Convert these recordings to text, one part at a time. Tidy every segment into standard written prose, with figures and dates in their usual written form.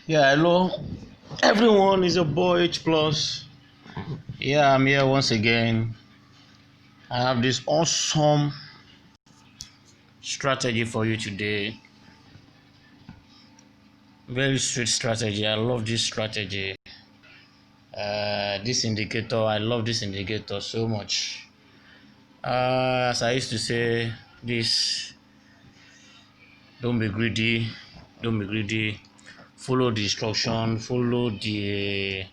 Yeah, hello. Everyone is a boy H plus. Yeah, I'm here once again. I have this awesome strategy for you today. Very sweet strategy. I love this strategy. This indicator, I love this indicator so much. As I used to say, this don't be greedy, don't be greedy. Follow the instruction, follow the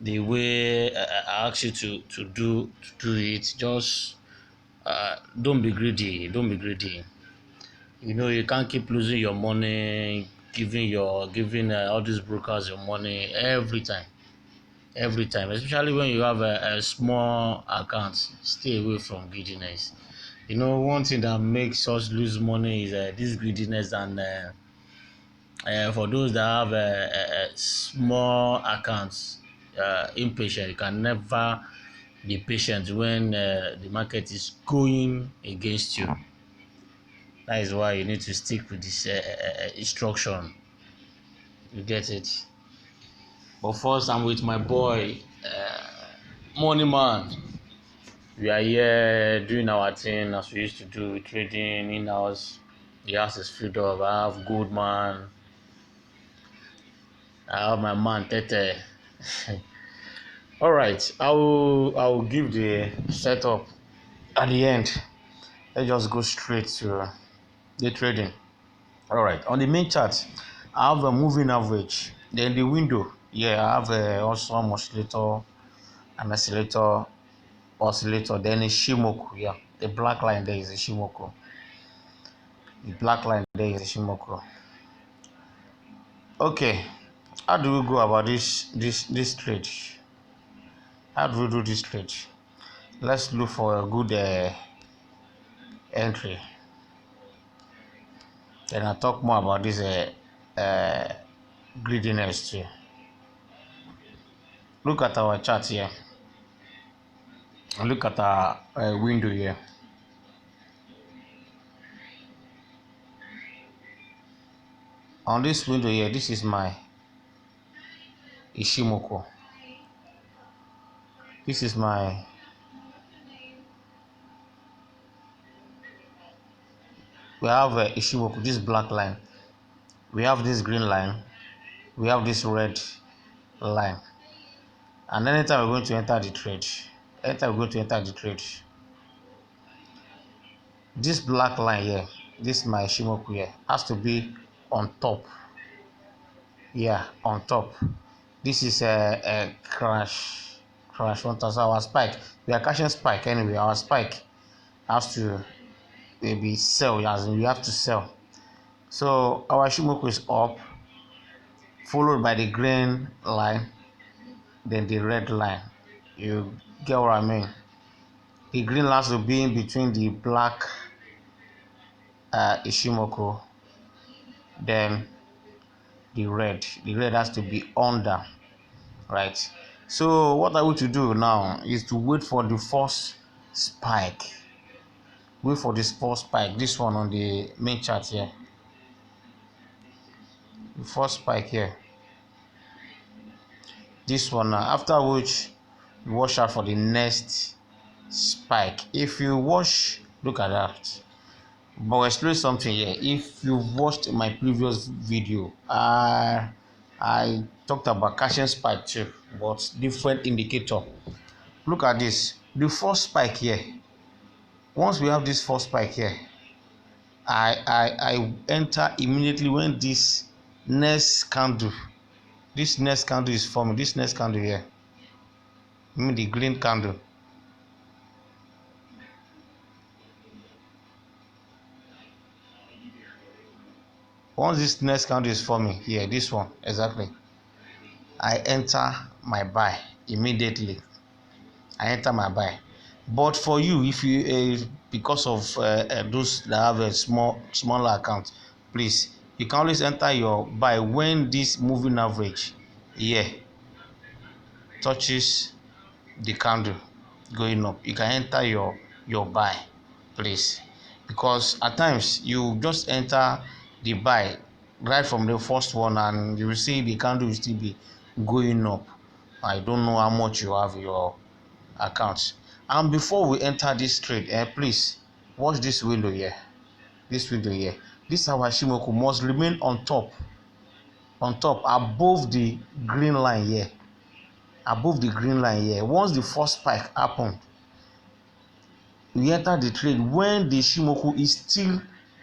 way I ask you to do it. Just don't be greedy. Don't be greedy. You can't keep losing your money, giving all these brokers your money every time. Especially when you have a small account. Stay away from greediness. One thing that makes us lose money is this greediness, and for those that have small accounts, impatient. You can never be patient when the market is going against you. That is why you need to stick with this instruction. You get it? But first, I'm with my boy, Money Man. We are here doing our thing as we used to do, trading in house. The house is filled up. I have Goldman. I have my man Tete. All right, I will give the setup at the end. Let's just go straight to the trading. All right, on the main chart, I have a moving average. Then the window, yeah, I have also oscillator, an oscillator. Then a Shimoku, yeah, the black line there is a Shimoku. The black line there is a Shimoku. Okay, how do we go about this trade? How do we do this trade? Let's look for a good entry. Then I'll talk more about this uh, greediness too. Look at our chart here. Look at our window here. On this window here, this is my Ishimoku. This is my we have Ishimoku, this black line. We have this green line. We have this red line. And anytime we're going to enter the trade, this black line here, this my Ishimoku here, has to be on top. Yeah, on top. This is a crash 1000. Our spike. We are catching spike anyway. Our spike has to maybe sell, as in we have to sell. So our Ishimoku is up, followed by the green line, then the red line. You get what I mean? The green line will be in between the black Ishimoku, then the red. The red has to be under, right? So what I want to do now is to wait for the first spike. Wait for this first spike. This one on the main chart here. The first spike here. This one now. After which, you watch out for the next spike. If you watch, look at that. But I'll explain something here. If you've watched my previous video, I talked about catching spike too, but different indicator. Look at this. The first spike here. Once we have this first spike here, I enter immediately when this next candle is forming. This next candle here, I mean the green candle. Once this next candle is forming here, this one exactly, I enter my buy immediately. I enter my buy. But for you, if you because of those that have a smaller account, please, you can always enter your buy when this moving average here touches the candle going up. You can enter your buy, please, because at times you just enter the buy right from the first one, and you will see the candle will still be going up. I don't know how much you have in your account. And before we enter this trade, please watch this window here. This window here. This our Shimoku must remain on top, above the green line here. Above the green line here. Once the first spike happened, we enter the trade when the Shimoku is still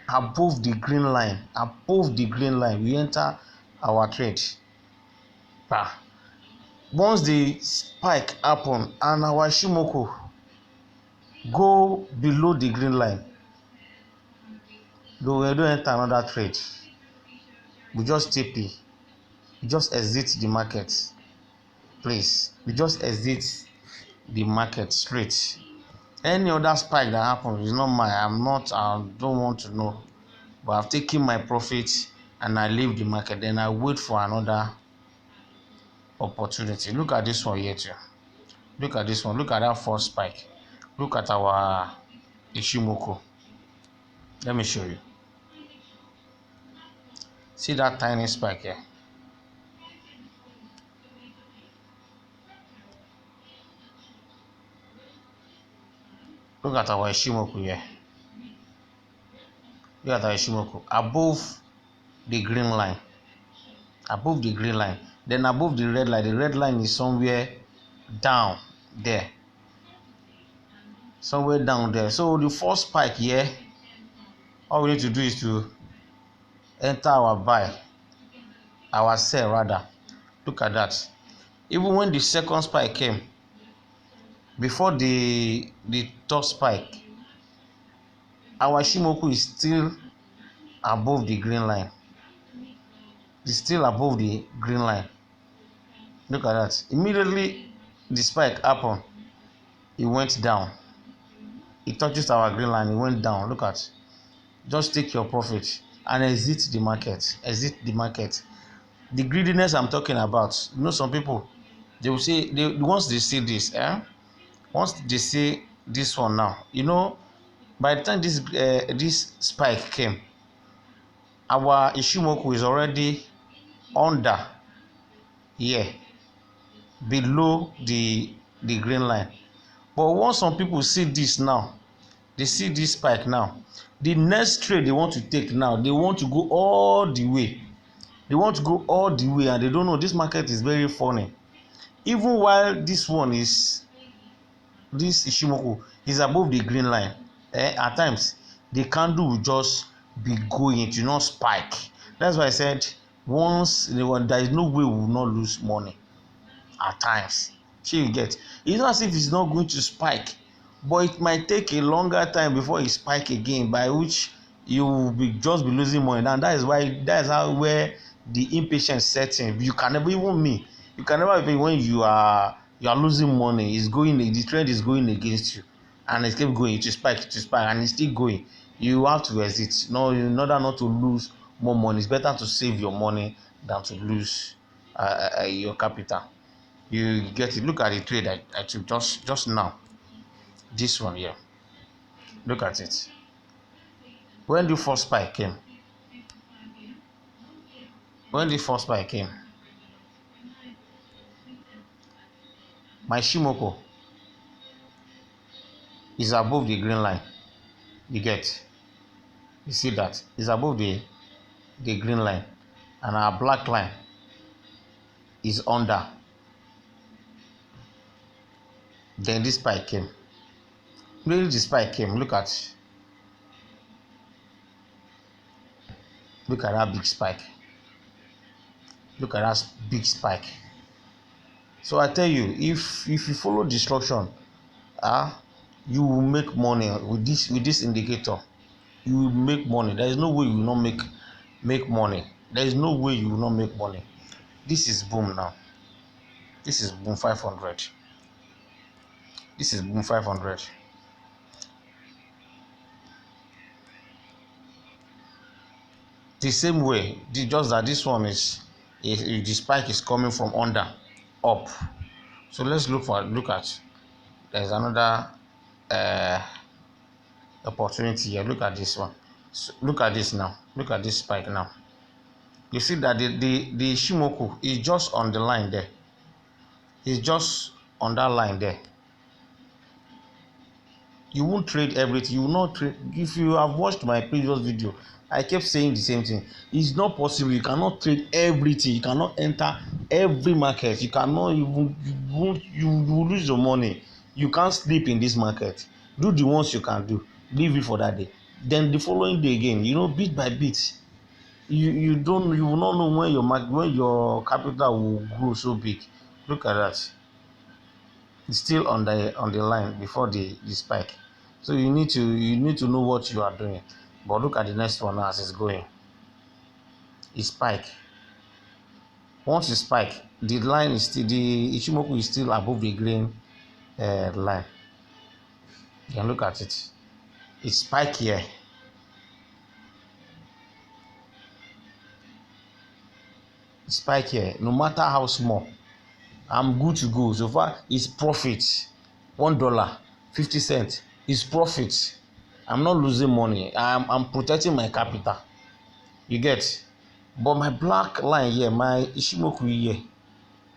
above the green line. Above the green line, we enter our trade. Once the spike happen and our Shimoku go below the green line, though we don't enter another trade, we just TP, we just exit the market. Please, we just exit the market straight. Any other spike that happens is not mine. I don't want to know. But I've taken my profit and I leave the market. Then I wait for another opportunity. Look at this one here too. Look at this one. Look at that first spike. Look at our Ishimoku. Let me show you. See that tiny spike here? Look at our Ishimoku here. Look at our Ishimoku. Above the green line. Above the green line. Then above the red line. The red line is somewhere down there. Somewhere down there. So the first spike here, all we need to do is to enter our buy. Our sell rather. Look at that. Even when the second spike came, before the top spike, our Shimoku is still above the green line. It's still above the green line. Look at that. Immediately the spike happened, it went down. It touches our green line, it went down. Look at. Just take your profit and exit the market. Exit the market. The greediness I'm talking about. You know, some people, they will say, once they see this, once they see this one now, you know, by the time this spike came, our Ishimoku is already under here, below the green line. But once some people see this now, they see this spike now, the next trade they want to take now, they want to go all the way. They want to go all the way, and they don't know this market is very funny. Even while this Ishimoku is above the green line, at times the candle will just be going, it will not spike. That's why I said once there is no way we will not lose money at times. So you get, it's not as if it's not going to spike, but it might take a longer time before it spike again, by which you will just be losing money. And that is how where the impatience sets in. You can never, even me, you can never, even when you are losing money, the trend is going against you, and it keeps going, it will spike, and it's still going. You have to exit. No, in order not to lose more money, it's better to save your money than to lose your capital. You get it. Look at the trade I took just now. This one here. Look at it. When the first spike came, my Shimoku is above the green line. You get. You see that? It's above the green line, and our black line is under. Then this spike came. When the spike came, look at that big spike. Look at that big spike. So I tell you, if you follow the instruction, you will make money with this indicator. You will make money. There is no way you will not make money. There is no way you will not make money. This is boom now. This is boom 500. This is boom 500. The same way, just that this one is the spike is coming from under up. So let's look at. There's another opportunity here. Look at this one. So look at this now. Look at this spike now. You see that the Shimoku is just on the line there. It's just on that line there. You won't trade everything. You will not trade. If you have watched my previous video, I kept saying the same thing. It's not possible. You cannot trade everything. You cannot enter every market. You cannot even. You will lose your money. You can't sleep in this market. Do the ones you can do. Leave it for that day. Then the following day again, bit by bit. You will not know when your capital will grow so big. Look at that. It's still on the line before the spike. So you need to know what you are doing. But look at the next one as it's going. It spike. Once it spike, the line is still the Ichimoku is still above the green line. You can look at it. It spike here. It spike here. No matter how small, I'm good to go. So far, it's profit. $1, 50 cents. It's profit. I'm not losing money. I'm protecting my capital. You get? But my black line here, my Ishimoku here,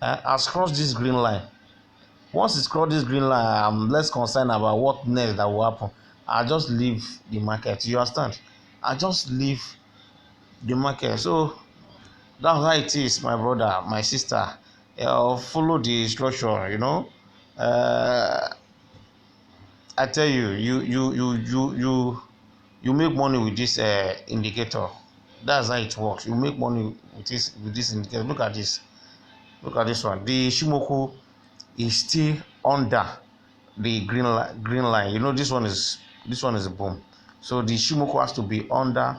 has crossed this green line. Once it's crossed this green line, I'm less concerned about what next that will happen. I just leave the market. You understand? I just leave the market. So that's how it is, my brother, my sister. Follow the instruction. I tell you, you make money with this indicator. That's how it works. You make money with this indicator. Look at this. Look at this one. The Shimoku is still under the green line. This one is a boom. So the Shimoku has to be under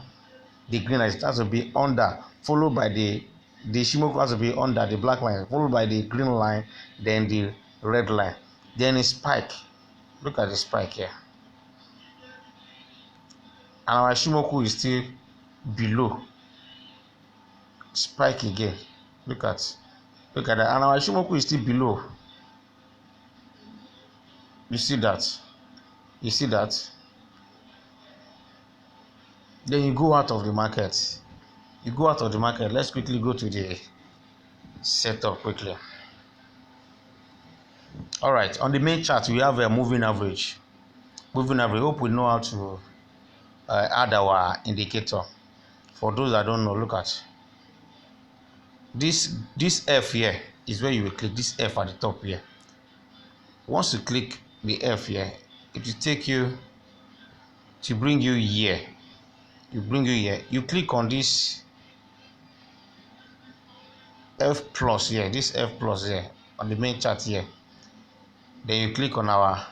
the green line. It has to be under, followed by the Shimoku has to be under the black line, followed by the green line, then the red line. Then a spike. Look at the spike here. And our Shimoku is still below. Spike again. Look at that. And our Shimoku is still below. You see that? Then you go out of the market. Let's quickly go to the setup quickly. All right. On the main chart, we have a moving average. Hope we know how to add our indicator. For those that don't know, look at this F here is where you will click this F at the top here. Once you click the F here, it will take you to bring you here. You click on this F plus here, on the main chart here. Then you click on our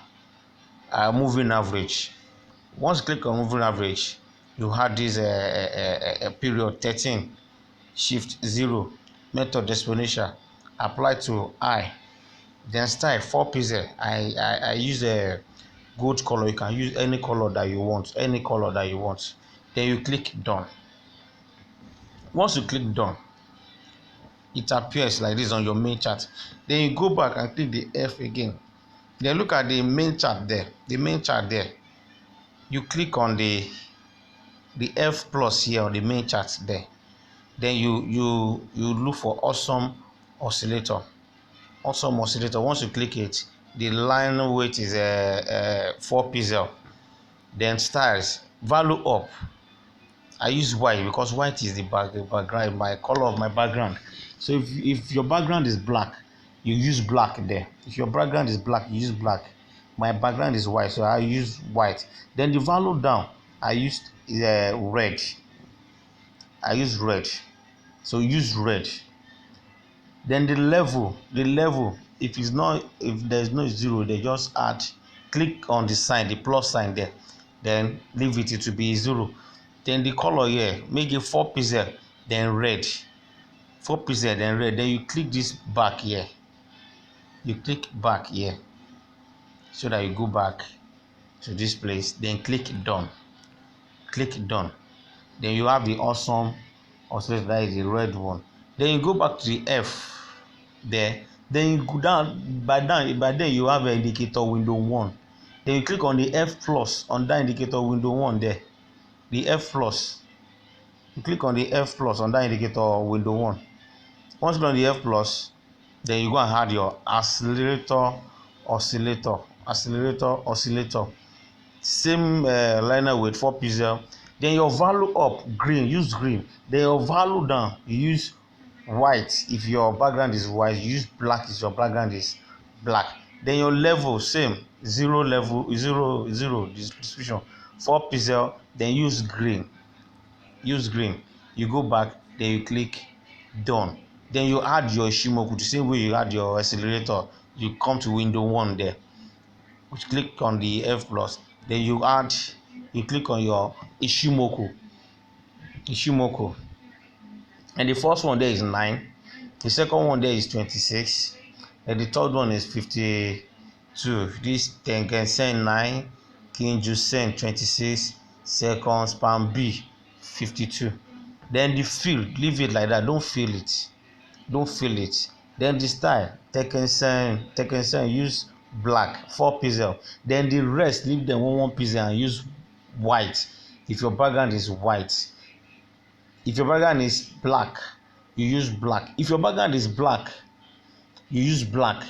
moving average. Once you click on moving average, you have this period 13, shift 0, method exponential, apply to I, then style 4 pixel. I use a gold color. You can use any color that you want. Then you click done. Once you click done, it appears like this on your main chart. Then you go back and click the F again. Then look at the main chart there. You click on the F plus here on the main chart there. Then you look for awesome oscillator. Once you click it, the line weight is 4 pixel. Then styles, value up. I use white because white is the background, my color of my background. So if your background is black, you use black there. If your background is black, you use black. My background is white, so I use white. Then the value down, I used red. So use red. Then the level, if there's no 0, they just add, click on the sign, the plus sign there, then leave it to be 0. Then the color here, make it 4 pixel, then red. Then you click this back here. So that you go back to this place, then click done. Then you have the awesome oscillator, that is the red one. Then you go back to the F there. Then you go down. By then you have an indicator window 1. Then you click on the F plus on that indicator window 1 there. The F plus. you click on the F plus on that indicator window 1. Once you click on the F plus, then you go and add your accelerator, oscillator. Same liner with 4 pixel. Then your value up green, use green. Then your value down, you use white. If your background is white, you use black if your background is black. Then your level, same, zero level, zero distribution, 4 pixel. Then use green. You go back, then you click done. Then you add your Ishimoku the same way you add your accelerator. You come to window 1 there, you click on the F plus, then you click on your Ishimoku, and the first one there is 9, the second one there is 26, and the third one is 52. This Tengen-sen 9, Kinju-sen 26, second span B 52. Then the fill, leave it like that, don't fill it. Then the style, Tekken-sen use black 4 pixel. Then the rest leave them 1 pixel and use white if your background is white. If your background is black, you use black. If your background is black, you use black.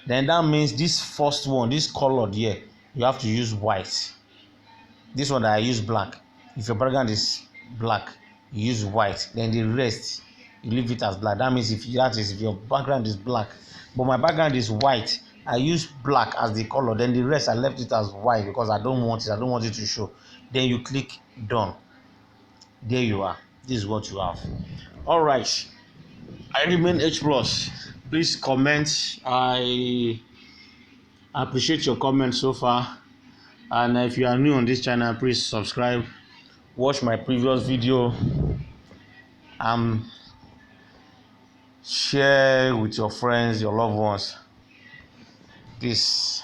Then that means this first one, this colored here, you have to use white. This one that I use black. If your background is black, you use white. Then the rest, you leave it as black. That means if your background is black, but my background is white, I use black as the color. Then the rest I left it as white because I don't want it to show. Then you click done. There you are. This is what you have. All right. I remain H plus. Please comment. I appreciate your comments so far. And if you are new on this channel, please subscribe. Watch my previous video. Share with your friends, your loved ones. Peace.